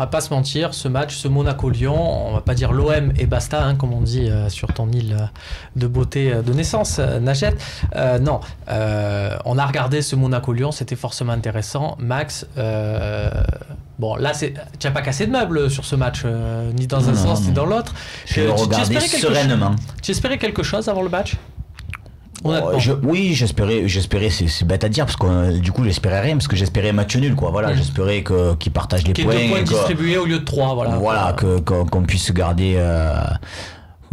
va pas se mentir, ce match, ce Monaco-Lyon, on va pas dire l'OM et basta, hein, comme on dit sur ton île de beauté de naissance, Najette. Non, on a regardé ce Monaco-Lyon, c'était forcément intéressant. Max, bon là, tu n'as pas cassé de meubles sur ce match, ni dans un sens ni dans l'autre. Je l'ai regardé sereinement. Tu espérais quelque chose avant le match? Oui, j'espérais, c'est bête à dire parce que du coup j'espérais rien parce que j'espérais match nul quoi. Voilà, j'espérais qu'ils partagent les points. 2 points distribués au lieu de 3, voilà. Voilà, qu'on puisse garder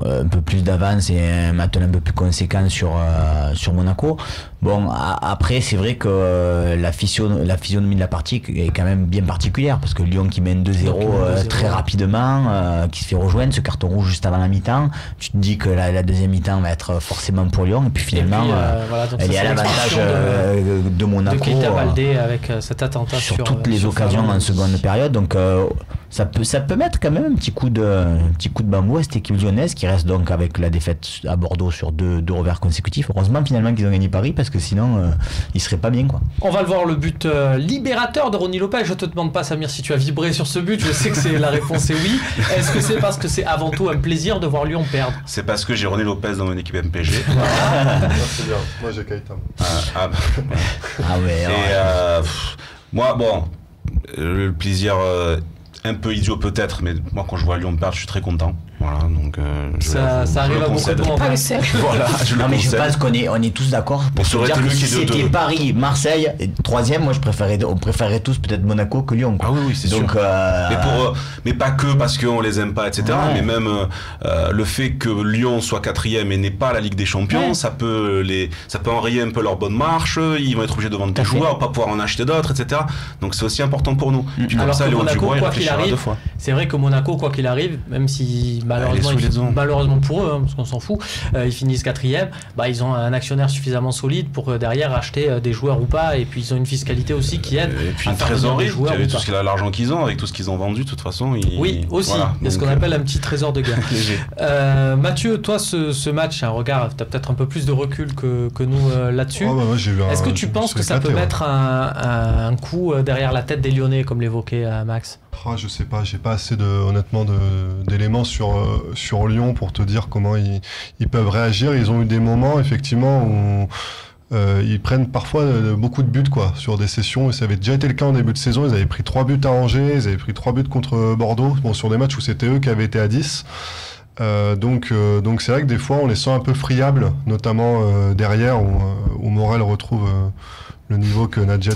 un peu plus d'avance et un match un peu plus conséquent sur Monaco. Bon, après c'est vrai que la physionomie de la partie est quand même bien particulière parce que Lyon qui mène 2-0 très rapidement, qui se fait rejoindre, ce carton rouge juste avant la mi-temps, tu te dis que la deuxième mi-temps va être forcément pour Lyon et puis finalement elle est à l'avantage de Monaco de Keita Baldé avec cet attentat sur toutes les occasions en seconde période, donc ça peut mettre quand même un petit coup de bambou à cette équipe lyonnaise qui reste donc avec la défaite à Bordeaux sur deux revers consécutifs. Heureusement finalement qu'ils ont gagné Paris parce que sinon ils seraient pas bien quoi. On va le voir, le but libérateur de Ronny Lopez. Je te demande pas Samir si tu as vibré sur ce but, je sais que la réponse est oui. Est-ce que c'est parce que c'est avant tout un plaisir de voir Lyon perdre? C'est parce que j'ai Ronny Lopez dans mon équipe MPG. C'est bien, moi j'ai Keita. Moi bon, le plaisir un peu idiot peut-être, mais moi quand je vois Lyon perdre je suis très content. Voilà, donc ça arrive à beaucoup de monde. Voilà, non mais je pense qu'on est tous d'accord pour se dire que si c'était Paris, Marseille, et troisième, moi on préférerait tous peut-être Monaco que Lyon. Ah oui, c'est donc, sûr. Mais pas que parce qu'on les aime pas, etc. Ouais. Mais même le fait que Lyon soit quatrième et n'ait pas la Ligue des Champions, ça peut enrayer un peu leur bonne marche. Ils vont être obligés de vendre des joueurs, pas pouvoir en acheter d'autres, etc. Donc c'est aussi important pour nous. Puis alors ça, Monaco, quoi qu'il arrive, c'est vrai que Monaco, quoi qu'il arrive, même si malheureusement pour eux, hein, parce qu'on s'en fout, ils finissent quatrième, ils ont un actionnaire suffisamment solide pour derrière acheter des joueurs ou pas, et puis ils ont une fiscalité aussi qui aide et puis une trésorerie, avec tout l'argent qu'ils ont, avec tout ce qu'ils ont vendu, de toute façon oui aussi, il y a ce qu'on appelle un petit trésor de guerre. Mathieu, toi ce match, regarde, tu as peut-être un peu plus de recul que nous là-dessus. Est-ce que tu penses que ça peut mettre un coup derrière la tête des Lyonnais, comme l'évoquait Max? Je sais pas, j'ai pas assez honnêtement d'éléments sur Lyon pour te dire comment ils peuvent réagir. Ils ont eu des moments effectivement où ils prennent parfois beaucoup de buts sur des sessions, et ça avait déjà été le cas en début de saison. Ils avaient pris 3 buts à Angers, ils avaient pris 3 buts contre Bordeaux, sur des matchs où c'était eux qui avaient été à 10. Donc c'est vrai que des fois on les sent un peu friables, notamment derrière où Morel retrouve le niveau que Nadjet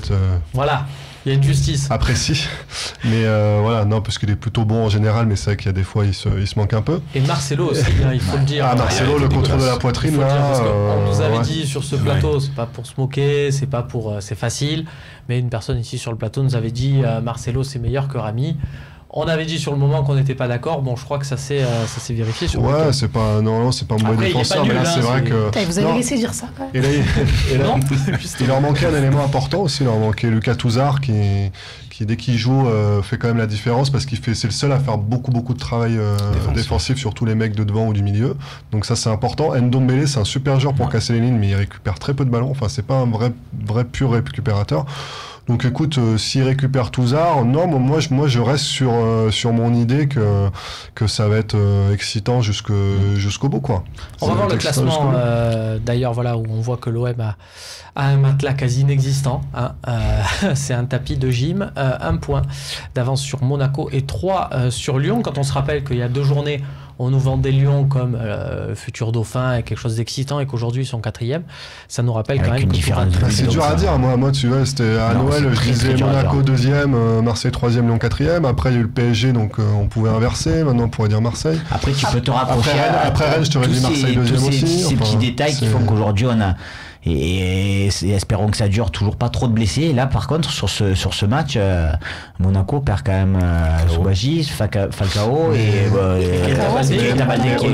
voilà, il y a une justice apprécie, mais non, parce qu'il est plutôt bon en général, mais c'est vrai qu'il y a des fois il se manque un peu. Et Marcelo aussi, il faut le dire. Marcelo, le contrôle de la poitrine là, on nous avait dit sur ce plateau, c'est pas pour se moquer, c'est pas pour c'est facile, mais une personne ici sur le plateau nous avait dit Marcelo c'est meilleur que Rami. On avait dit sur le moment qu'on n'était pas d'accord. Bon, je crois que ça s'est vérifié sur le c'est pas mauvais défenseur, mais là c'est vrai que vous avez laissé dire ça quand même. Et là, il leur manquait un élément important aussi. Il leur manquait Lucas Touzard qui dès qu'il joue fait quand même la différence, parce c'est le seul à faire beaucoup de travail défensif sur tous les mecs de devant ou du milieu. Donc ça c'est important. Ndombele c'est un super joueur pour casser les lignes, mais il récupère très peu de ballons. Enfin c'est pas un vrai pur récupérateur. Donc écoute, s'il récupère Touzard, non, moi je reste sur mon idée que ça va être excitant jusqu'au bout quoi. On va voir le classement d'ailleurs, voilà, où on voit que l'OM a un matelas quasi inexistant, hein. C'est un tapis de gym, 1 point d'avance sur Monaco et 3 sur Lyon. Quand on se rappelle qu'il y a 2 journées on nous vendait Lyon comme futur dauphin et quelque chose d'excitant, et qu'aujourd'hui ils sont 4e, ça nous rappelle quand même une différence. C'est dur à dire. Moi tu vois, c'était à Noël, je disais Monaco 2e, Marseille 3e, Lyon 4e. Après il y a eu le PSG, donc on pouvait inverser. Maintenant on pourrait dire Marseille. Après tu peux te rapprocher. Après Rennes, je t'aurais dit Marseille 2e aussi. Ces petits détails qui font qu'aujourd'hui on a. Et espérons que ça dure, toujours pas trop de blessés. Et là par contre sur ce match, Monaco perd quand même Soubaji, Falcao et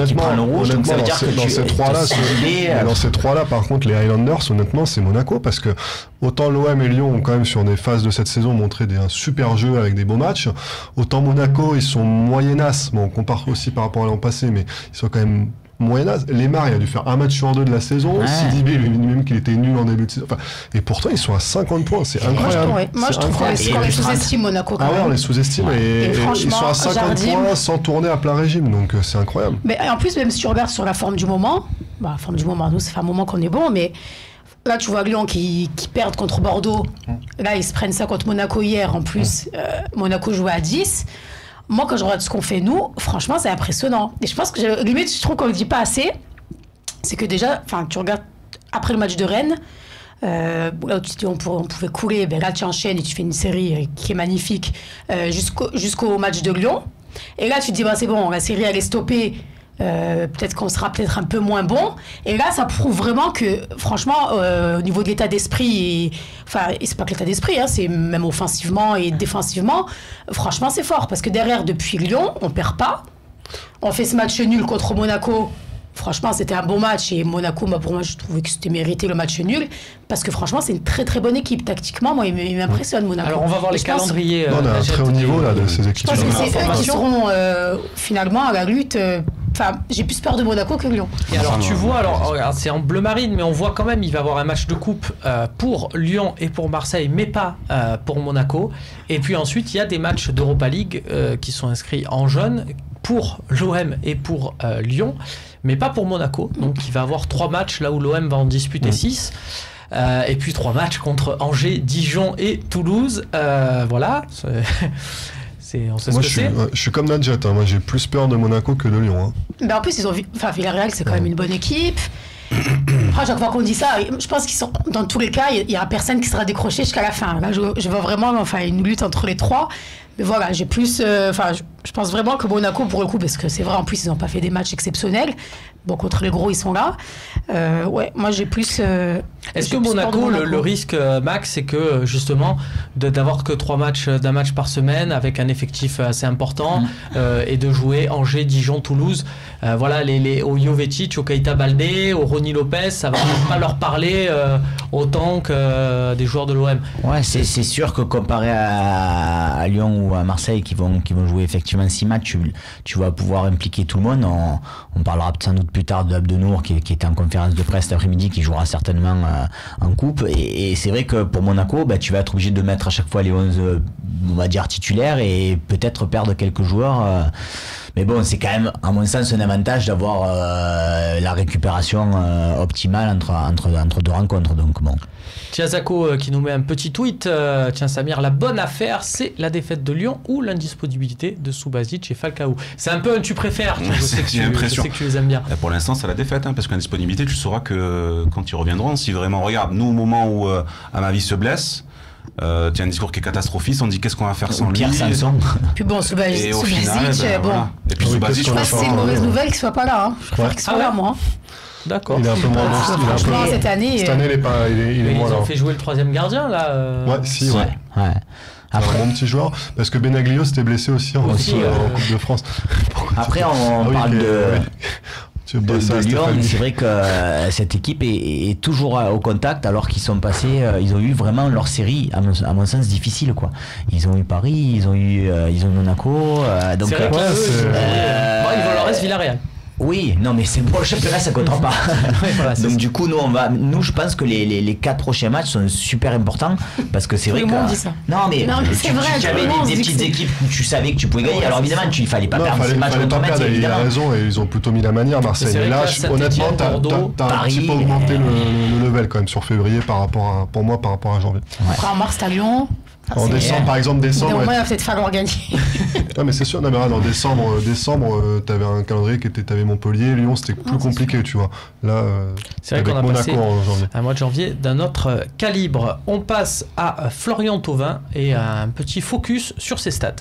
qui prend le rouge. Donc ça veut dire que dans ces 3 là par contre les Highlanders, honnêtement c'est Monaco, parce que autant l'OM et Lyon ont quand même sur des phases de cette saison montré un super jeu avec des beaux matchs, autant Monaco ils sont moyennasses. Bon, on compare aussi par rapport à l'an passé, mais ils sont quand même moyen-âge. Lemar, il a dû faire un match sur 2 de la saison. Ouais. Sidibé, il a dit même qu'il était nul en début de saison. Enfin, et pourtant, ils sont à 50 points. C'est incroyable. Moi, je trouve qu'on les sous-estime, Monaco. Ah ouais, on les sous-estime. Et ils sont à 50 points sans tourner à plein régime. Donc, c'est incroyable. Mais en plus, même si tu regardes sur la forme du moment, nous, ça fait un moment qu'on est bon, mais là, tu vois Lyon qui perdent contre Bordeaux. Là, ils se prennent ça contre Monaco hier. En plus, Monaco jouait à 10. Moi, quand je regarde ce qu'on fait, nous, franchement, c'est impressionnant. Et je pense que, limite, je trouve qu'on ne le dit pas assez. C'est que déjà, tu regardes après le match de Rennes, là où tu te dis on pouvait couler, ben là, tu enchaînes et tu fais une série qui est magnifique jusqu'au match de Lyon. Et là, tu te dis, c'est bon, la série, elle est stoppée. Peut-être qu'on sera peut-être un peu moins bon. Et là, ça prouve vraiment que, franchement, au niveau de l'état d'esprit, et c'est pas que l'état d'esprit, c'est même offensivement et défensivement, franchement, c'est fort. Parce que derrière, depuis Lyon, on perd pas. On fait ce match nul contre Monaco. Franchement, c'était un bon match. Et Monaco, pour moi, je trouvais que c'était mérité le match nul. Parce que franchement, c'est une très très bonne équipe. Tactiquement, moi, il m'impressionne, Monaco. Alors, on va voir les calendriers. On a un très haut niveau là, de ces équipes. Je pense que c'est eux qui seront finalement à la lutte. J'ai plus peur de Monaco que Lyon. Et alors, tu vois, regarde, c'est en bleu marine, mais on voit quand même, il va y avoir un match de coupe pour Lyon et pour Marseille, mais pas pour Monaco. Et puis ensuite, il y a des matchs d'Europa League qui sont inscrits en jaune pour l'OM et pour Lyon, mais pas pour Monaco. Donc, il va y avoir 3 matchs là où l'OM va en disputer 6. Et puis 3 matchs contre Angers, Dijon et Toulouse. Voilà. On sait ce que c'est. Je suis comme Nadjet, moi j'ai plus peur de Monaco que de Lyon. En plus, Villarreal, c'est quand même une bonne équipe. Après, chaque fois qu'on dit ça, je pense qu'ils sont, dans tous les cas, il n'y a personne qui sera décroché jusqu'à la fin. Là, je vois vraiment une lutte entre les 3. Mais voilà, j'ai plus. Je pense vraiment que Monaco, pour le coup, parce que c'est vrai, en plus, ils n'ont pas fait des matchs exceptionnels. Bon, contre les gros, ils sont là. Moi, j'ai plus. Est-ce que Monaco, le risque, Max, c'est que justement, d'avoir que 3 matchs d'un match par semaine avec un effectif assez important et de jouer Angers, Dijon, Toulouse, voilà, au Jovetic, au Keita Baldé, au Ronny Lopez, ça va pas leur parler autant que des joueurs de l'OM. Ouais, c'est sûr que comparé à Lyon ou à Marseille qui vont jouer effectivement 6 matchs, tu vas pouvoir impliquer tout le monde. On parlera sans doute plus tard de Abdenour qui était en conférence de presse cet après-midi, qui jouera certainement en coupe. Et c'est vrai que pour Monaco, tu vas être obligé de mettre à chaque fois les 11, on va dire, titulaires et peut-être perdre quelques joueurs. Mais bon, c'est quand même, à mon sens, un avantage d'avoir la récupération optimale entre 2 rencontres. Donc bon. Tiazako qui nous met un petit tweet. Tiens Samir, la bonne affaire, c'est la défaite de Lyon ou l'indisponibilité de Subasic et Falcao. C'est un peu un tu préfères. Je sais que tu les aimes bien. Pour l'instant, c'est la défaite, parce qu'indisponibilité, tu sauras que quand ils reviendront, si vraiment, regarde, nous au moment où Amavi se blesse, tu as un discours qui est catastrophiste, on dit qu'est-ce qu'on va faire sans lui. Puis bon, Subasic, et au final, voilà. Et puis Subasic, je pense que c'est une mauvaise nouvelle qu'il soit pas là. Je préfère qu'il soit là, moi. D'accord. Il est un peu moins franchement, cette année, il est moins là. Ils ont fait jouer le 3e gardien là. Ouais. Après, mon petit joueur, parce que Benaglio s'était blessé aussi en Coupe de France. Après, on parle de Lyon, c'est vrai que cette équipe est toujours au contact, alors qu'ils sont passés, ils ont eu vraiment leur série, à mon sens, difficile, quoi. Ils ont eu Paris, ils ont eu Monaco, donc c'est vrai il va leur reste Villarreal. Oui, non mais c'est pour le championnat, ça comptera pas. Voilà, donc du coup, nous je pense que les 4 prochains matchs sont super importants, parce que c'est vrai que tout le monde dit ça. Non mais c'est vrai, tu avais des petites équipes où tu savais que tu pouvais gagner. Alors évidemment, il fallait pas perdre ces matchs contre Metz, évidemment. Il a raison, et ils ont plutôt mis la manière, Marseille. Et là, honnêtement, t'as un petit peu augmenté le level quand même sur février pour moi par rapport à janvier. Après en mars, t'as Lyon. En décembre, par exemple, il va peut-être falloir gagner. Non, mais c'est sûr. Non, mais en décembre, t'avais un calendrier t'avais Montpellier, Lyon, c'était plus compliqué, tu vois. Là, c'est vrai qu'on a passé un mois de janvier d'un autre calibre. On passe à Florian Thauvin et un petit focus sur ses stats.